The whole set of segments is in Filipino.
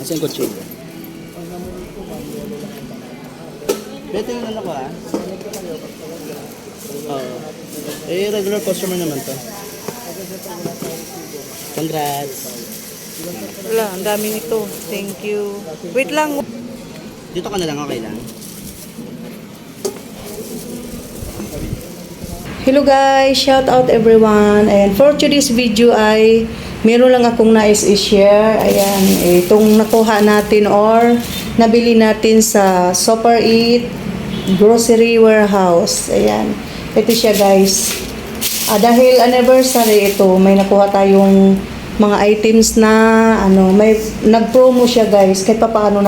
Nasa yung kutsilyo. Beto yung ano ko ah. Oo. Eh, regular customer naman to. Congrats. Wala, ang dami nito. Thank you. Wait lang. Dito ka na lang, okay lang. Hello guys, shout out everyone. And for today's video ay meron lang akong nais i-share. Ayan, itong nakuha natin or nabili natin sa Super Eat Grocery Warehouse. Ayan, ito siya guys. Dahil anniversary ito, may nakuha tayong mga items na may nag-promo siya guys. Kahit pa paano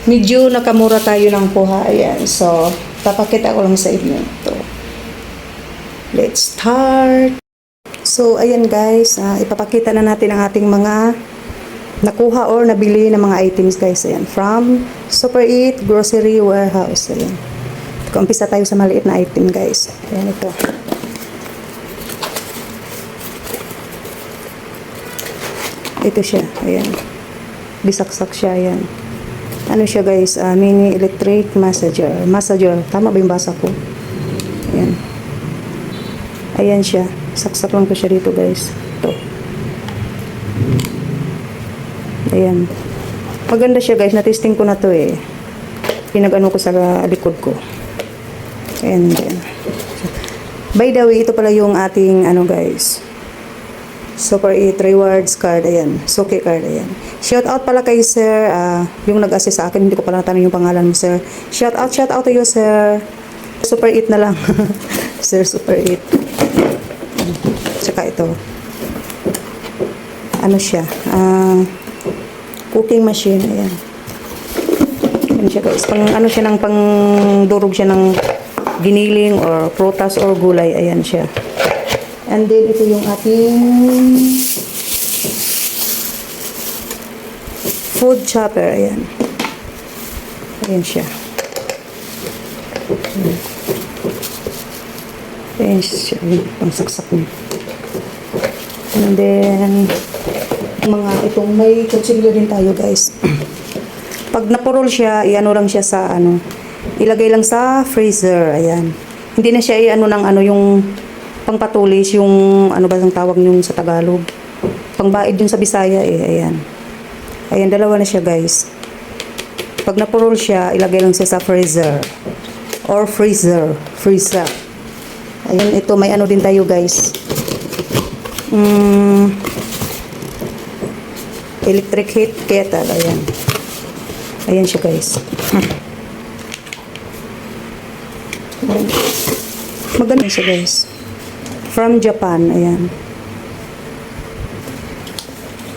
medyo nakamura tayo ng kuha. Ayan, so papakita ko lang sa inyo ito. Let's start. So, ayan guys, ipapakita na natin ang ating mga nakuha or nabili ng mga items guys. Ayan, from Super Eat Grocery Warehouse. Ayan. Umpisa tayo sa maliit na item guys. Ayan ito. Ito siya. Ayan. Bisaksak siya. Ayan. Ano siya guys, mini electric massager. Tama ba yung basa ko? Ayan. Ayan siya. Saksak lang ko siya dito guys. Ito. Ayan. Maganda siya guys. Natesting ko na to eh. Pinag-ano ko sa likod ko. And then, by the way, ito pala yung ating guys. Super Eat Rewards card, ayan. Suki card, ayan. Shout out pala kay sir, yung nag-assist sa akin, hindi ko pala natanong yung pangalan mo, sir. Shout out to you, sir. Super Eat na lang. Sir Super Eat. Tsaka ito. Ano siya? Cooking machine, ayan. Ayan siya guys. Siya ng pangdurog siya ng giniling or prutas or gulay, ayan siya. And then, ito yung ating food chopper. Ayan. Ayan siya. Ayan siya. Pangsaksak niya. And then, itong may kutsilyo din tayo, guys. Pag napurol siya, iano lang siya sa, ilagay lang sa freezer. Ayan. Hindi na siya yung pangpatulis, yung ba ang tawag yung sa Tagalog, pangbaid yung sa Bisaya eh. Ayan, ayan, dalawa na siya guys. Pag napurol siya, ilagay lang siya sa freezer or freezer. Ayan, ito may din tayo guys, electric heat kettle. Ayan, ayan siya guys. Maganda siya guys. From Japan, ayan.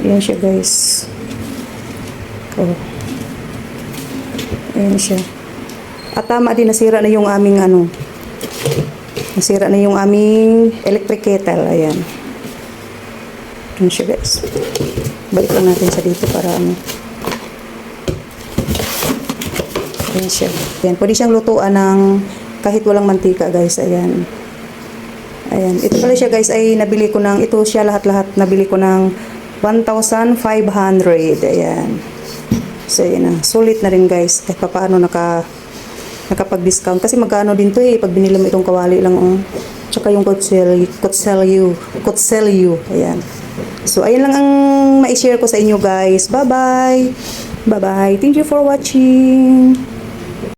Ayan siya guys. Oh. Ayan siya. At tama din, nasira na yung aming nasira na yung aming electric kettle. Ayan. Ayan siya guys. Balik lang natin sa dito para Ayan siya. Ayan, pwede siyang lutuan ng kahit walang mantika guys. Ayan. Ayan, ito pala siya guys ay nabili ko ito siya lahat-lahat nabili ko ng 1,500. Ayan. So ayan, sulit na rin guys. Kahit paano nakapag-discount. Kasi magkano din to eh. Pag binili mo itong kawali lang Tsaka yung kutselyo. Ayan. So ayan lang ang ma-share ko sa inyo guys. Bye-bye. Bye-bye. Thank you for watching.